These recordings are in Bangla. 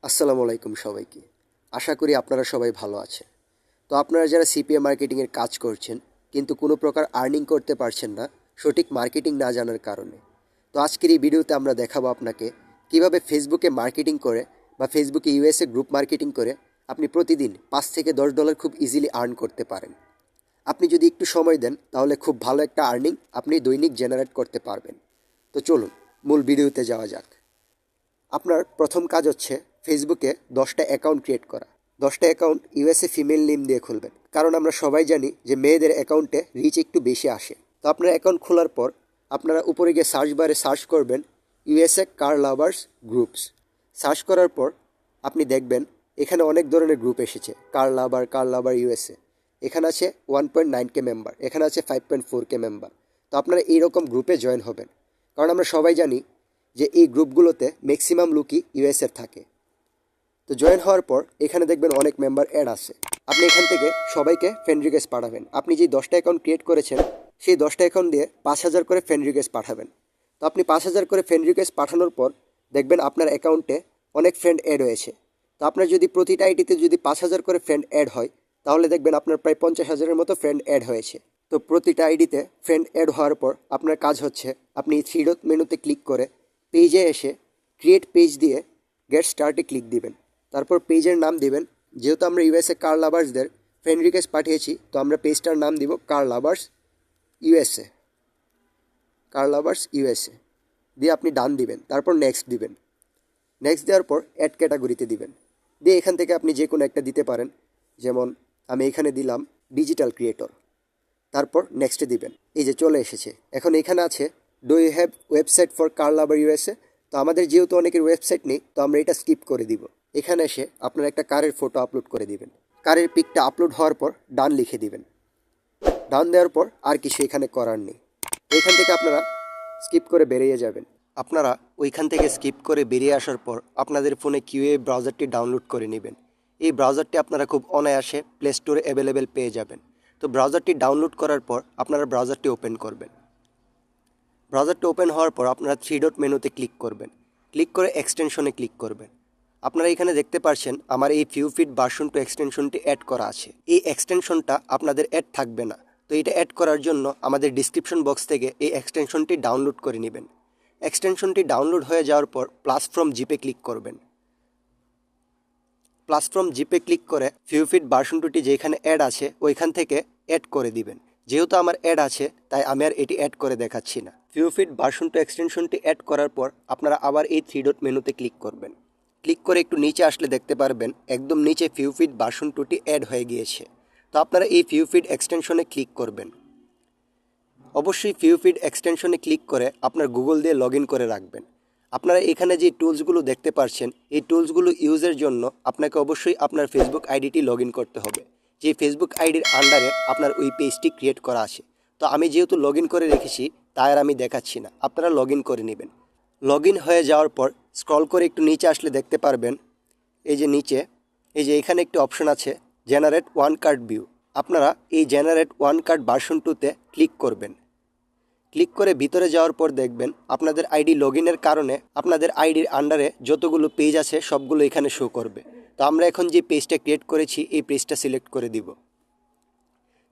আসসালামু আলাইকুম সবাইকে। আশা করি আপনারা সবাই ভালো আছেন। তো আপনারা যারা সিপিএ মার্কেটিংয়ের কাজ করছেন কিন্তু কোনো প্রকার আর্নিং করতে পারছেন না সঠিক মার্কেটিং না জানার কারণে, তো আজকের এই ভিডিওতে আমরা দেখাবো আপনাকে কিভাবে ফেসবুকে মার্কেটিং করে বা ফেসবুকে ইউএসএ গ্রুপ মার্কেটিং করে আপনি প্রতিদিন $5 থেকে $10 খুব ইজিলি আর্ন করতে পারেন। আপনি যদি একটু সময় দেন তাহলে খুব ভালো একটা আর্নিং আপনি দৈনিক জেনারেট করতে পারবেন। তো চলুন মূল ভিডিওতে যাওয়া যাক। আপনার প্রথম কাজ হচ্ছে ফেসবুকে 10টা অ্যাকাউন্ট ক্রিয়েট করা। 10টা অ্যাকাউন্ট ইউএসএ ফিমেল নেম দিয়ে খুলবেন, কারণ আমরা সবাই জানি যে মেয়েদের অ্যাকাউন্টে রিচ একটু বেশি আসে। তো আপনার অ্যাকাউন্ট খোলার পর আপনারা উপরে গিয়ে সার্চ বারে সার্চ করবেন ইউএসএ কার লাভার্স গ্রুপস। সার্চ করার পর আপনি দেখবেন এখানে অনেক ধরনের গ্রুপ এসেছে, কার লাভার ইউএসএ। এখানে আছে 1.9K মেম্বার, এখানে আছে 5.4K মেম্বার। তো আপনারা এইরকম গ্রুপে জয়েন হবেন, কারণ আমরা সবাই জানি যে এই গ্রুপগুলোতে ম্যাক্সিমাম লোকই ইউএসএর থাকে। তো জয়েন হওয়ার পর এখানে দেখবেন অনেক মেম্বার অ্যাড আছে। আপনি এখান থেকে সবাইকে ফ্রেন্ড রিকোয়েস্ট পাঠাবেন। আপনি যে 10টা অ্যাকাউন্ট ক্রিয়েট করেছেন সেই 10টা অ্যাকাউন্ট দিয়ে 5,000 করে ফ্রেন্ড রিকোয়েস্ট পাঠাবেন। তো আপনি 5,000 করে ফ্রেন্ড রিকোয়েস্ট পাঠানোর পর দেখবেন আপনার অ্যাকাউন্টে অনেক ফ্রেন্ড অ্যাড হয়েছে। তো আপনার যদি প্রতিটা আইডিতে যদি 5,000 করে ফ্রেন্ড অ্যাড হয় তাহলে দেখবেন আপনার প্রায় 50,000-এর মতো ফ্রেন্ড অ্যাড হয়েছে। তো প্রতিটা আইডিতে ফ্রেন্ড অ্যাড হওয়ার পর আপনার কাজ হচ্ছে আপনি থ্রি ডট মেনুতে ক্লিক করে পেজে এসে ক্রিয়েট পেজ দিয়ে গেট স্টার্টে ক্লিক দিবেন। তারপর পেজের নাম দিবেন। যেহেতু আমরা ইউএসএ কার লাভার্সদের ফ্রেন্ড রিকোয়েস্ট পাঠিয়েছি, তো আমরা পেজটার নাম দিব কার লাভার্স ইউএসএ। কার লাভার্স ইউএসএ দিয়ে আপনি ডান দিবেন। তারপর নেক্সট দিবেন। নেক্সট দেওয়ার পর অ্যাড ক্যাটাগরিতে দিবেন। দিয়ে এখান থেকে আপনি যে কোনো একটা দিতে পারেন, যেমন আমি এখানে দিলাম ডিজিটাল ক্রিয়েটর। তারপর নেক্সটে দিবেন। এই যে চলে এসেছে। এখন এখানে আছে do you have website for car lover USA. তো আমাদের যেহেতু অনেকের ওয়েবসাইট নেই, তো আমরা এটা স্কিপ করে দিব। এখানে এসে আপনার একটা কারের ফটো আপলোড করে দিবেন। কারের পিকটা আপলোড হওয়ার পর ডান লিখে দিবেন। ডান দেওয়ার পর আর কিছু এখানে করার নেই। এখান থেকে আপনারা স্কিপ করে বেরিয়ে যাবেন। আপনারা ওইখান থেকে স্কিপ করে বেরিয়ে আসার পর আপনাদের ফোনে কিউএ ব্রাউজারটি ডাউনলোড করে নেবেন। এই ব্রাউজারটি আপনারা খুব অনায়াসে প্লে স্টোরে অ্যাভেলেবেল পেয়ে যাবেন। তো ব্রাউজারটি ডাউনলোড করার পর আপনারা ব্রাউজারটি ওপেন করবেন। ব্রাউজারটি ওপেন হওয়ার পর আপনারা থ্রি ডট মেনুতে ক্লিক করবেন। ক্লিক করে এক্সটেনশনে ক্লিক করবেন। আপনারা এখানে দেখতে পাচ্ছেন আমার এই ফিউফিট ভার্সন 2 এক্সটেনশনটি অ্যাড করা আছে। এই এক্সটেনশনটা আপনাদের অ্যাড থাকবে না। তো এটা অ্যাড করার জন্য আমাদের ডিসক্রিপশন বক্স থেকে এই এক্সটেনশনটি ডাউনলোড করে নেবেন। এক্সটেনশনটি ডাউনলোড হয়ে যাওয়ার পর প্লাস ফ্রম জিপে ক্লিক করবেন। প্লাস ফ্রম জিপে ক্লিক করে ফিউফিট ভার্সন 2টি যেখানে অ্যাড আছে ওইখান থেকে অ্যাড করে দিবেন। যেহেতু আমার অ্যাড আছে তাই আমি আর এটি অ্যাড করে দেখাচ্ছি না। ফিউফিট ভার্সন 2 এক্সটেনশনটি অ্যাড করার পর আপনারা আবার এই থ্রি ডট মেনুতে ক্লিক করবেন। ক্লিক করে একটু নিচে আসলে দেখতে পারবেন একদম নিচে ফিউফিট ভার্সন 2টি অ্যাড হয়ে গিয়েছে। তো আপনারা এই ফিউফিট এক্সটেনশনে ক্লিক করবেন। অবশ্যই ফিউফিট এক্সটেনশনে ক্লিক করে আপনার গুগল দিয়ে লগ ইন করে রাখবেন। আপনারা এখানে যে টুলসগুলো দেখতে পাচ্ছেন এই টুলসগুলো ইউজের জন্য আপনাকে অবশ্যই আপনার ফেসবুক আইডিটি লগ ইন করতে হবে। যে ফেসবুক আইডির আন্ডারে আপনার ওই পেজটি ক্রিয়েট করা আছে। তো আমি যেহেতু লগ ইন করে রেখেছি তাই আর আমি দেখাচ্ছি না, আপনারা লগ ইন করে নেবেন। লগ ইন হয়ে যাওয়ার পর স্ক্রল করে একটু নিচে আসলে দেখতে পারবেন এই যে নিচে এই যে এখানে একটি অপশন আছে জেনারেট ওয়ান কার্ড ভিউ। আপনারা এই জেনারেট ওয়ান কার্ড ভার্সন 2তে ক্লিক করবেন। ক্লিক করে ভিতরে যাওয়ার পর দেখবেন আপনাদের আইডি লগ ইনের কারণে আপনাদের আইডির আন্ডারে যতগুলো পেজ আছে সবগুলো এখানে শো করবে। তো আমরা এখন যে পেজটা ক্রিয়েট করেছি এই পেজটা সিলেক্ট করে দিব।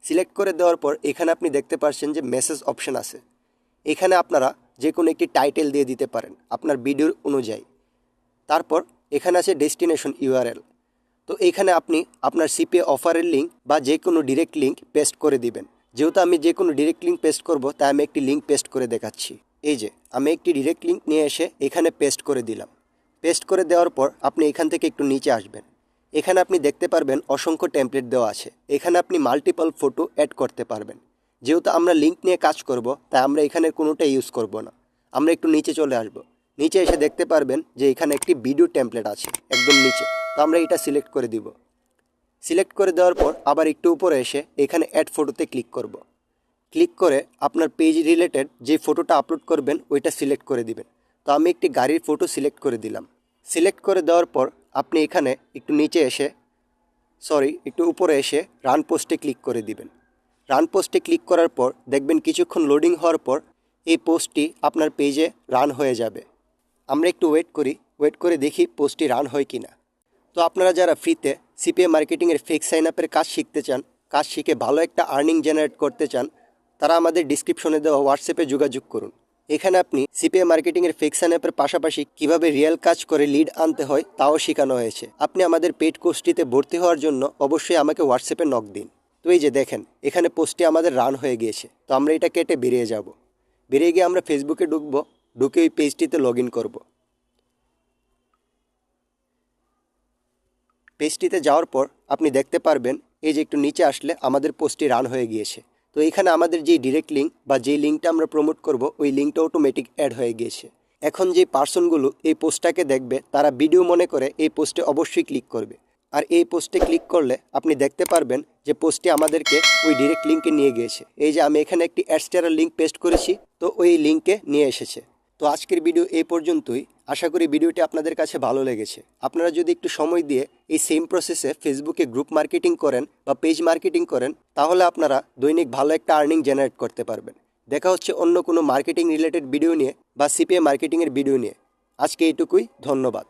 সিলেক্ট করে দেওয়ার পর এখানে আপনি দেখতে পাচ্ছেন যে মেসেজ অপশন আছে। এখানে আপনারা যে কোনো একটি টাইটেল দিয়ে দিতে পারেন আপনার ভিডিওর অনুযায়ী। তারপর এখানে আছে ডেস্টিনেশন ইউআরএল। তো এইখানে আপনি আপনার সিপিএ অফারের লিঙ্ক বা যে কোনো ডিরেক্ট লিঙ্ক পেস্ট করে দিবেন। যেহেতু আমি যে কোনো ডিরেক্ট লিঙ্ক পেস্ট করব তাই আমি একটি লিঙ্ক পেস্ট করে দেখাচ্ছি। এই যে আমি একটি ডিরেক্ট লিঙ্ক নিয়ে এসে এখানে পেস্ট করে দিলাম। পেস্ট করে দেওয়ার পর আপনি এখান থেকে একটু নিচে আসবেন। এখানে আপনি দেখতে পারবেন অসংখ্য টেমপ্লেট দেওয়া আছে। এখানে আপনি মাল্টিপল ফটো অ্যাড করতে পারবেন। যেহেতু আমরা লিঙ্ক নিয়ে কাজ করব তাই আমরা এখানে কোনোটা ইউজ করব না। আমরা একটু নিচে চলে আসব। নিচে এসে দেখতে পারবেন যে এখানে একটি ভিডিও টেমপ্লেট আছে একদম নিচে। তো আমরা এটা সিলেক্ট করে দিব। সিলেক্ট করে দেওয়ার পর আবার একটু উপরে এসে এখানে অ্যাড ফটোতে ক্লিক করব। ক্লিক করে আপনার পেজ রিলেটেড যে ফটোটা আপলোড করবেন ওইটা সিলেক্ট করে দিবেন। তো আমি একটি গাড়ির ফটো সিলেক্ট করে দিলাম। সিলেক্ট করে দেওয়ার পর আপনি এখানে একটু নিচে এসে একটু উপরে এসে রান পোস্টে ক্লিক করে দিবেন। রান পোস্টে ক্লিক করার পর দেখবেন কিছুক্ষণ লোডিং হওয়ার পর এই পোস্টটি আপনার পেজে রান হয়ে যাবে। আমরা একটু ওয়েট করি, ওয়েট করে দেখি পোস্টটি রান হয় কি না। তো আপনারা যারা ফ্রিতে সিপিএ মার্কেটিংয়ের ফেক সাইন আপের কাজ শিখতে চান, কাজ শিখে ভালো একটা আর্নিং জেনারেট করতে চান, তারা আমাদের ডিসক্রিপশনে দেওয়া হোয়াটসঅ্যাপে যোগাযোগ করুন। এখানে আপনি সিপিএ মার্কেটিংয়ের ফেক সাইন আপের পাশাপাশি কীভাবে রিয়েল কাজ করে লিড আনতে হয় তাও শেখানো হয়েছে। আপনি আমাদের পেইড কোর্সটিতে ভর্তি হওয়ার জন্য অবশ্যই আমাকে হোয়াটসঅ্যাপে নক দিন। তো এই যে দেখেন, এখানে পোস্টটি আমাদের রান হয়ে গিয়েছে। তো আমরা এটা কেটে বেরিয়ে যাব। বেরিয়ে গিয়ে আমরা ফেসবুকে ঢুকবো, ঢুকে ওই পেজটিতে লগ ইন করবো। পেজটিতে যাওয়ার পর আপনি দেখতে পারবেন এই যে একটু নিচে আসলে আমাদের পোস্টটি রান হয়ে গিয়েছে। তো এখানে আমাদের যেই ডিরেক্ট লিঙ্ক বা যেই লিঙ্কটা আমরা প্রমোট করব ওই লিঙ্কটা অটোমেটিক অ্যাড হয়ে গিয়েছে। এখন যে পার্সনগুলো এই পোস্টটাকে দেখবে তারা ভিডিও মনে করে এই পোস্টে অবশ্যই ক্লিক করবে। আর এই পোস্টে ক্লিক করলে আপনি দেখতে পারবেন যে পোস্টটি আমাদেরকে ওই ডিরেক্ট লিঙ্কে নিয়ে গিয়েছে। এই যে আমি এখানে একটি অ্যাডস্টারের লিঙ্ক পেস্ট করেছি, তো ওই লিঙ্কে নিয়ে এসেছে। তো আজকের ভিডিও এই পর্যন্তই। আশা করি ভিডিওটি আপনাদের কাছে ভালো লেগেছে। আপনারা যদি একটু সময় দিয়ে এই সেম প্রসেসে ফেসবুকে গ্রুপ মার্কেটিং করেন বা পেজ মার্কেটিং করেন, তাহলে আপনারা দৈনিক ভালো একটা আর্নিং জেনারেট করতে পারবেন। দেখা হচ্ছে অন্য কোনো মার্কেটিং রিলেটেড ভিডিও নিয়ে বা সিপিএ মার্কেটিংয়ের ভিডিও নিয়ে। আজকে এইটুকুই, ধন্যবাদ।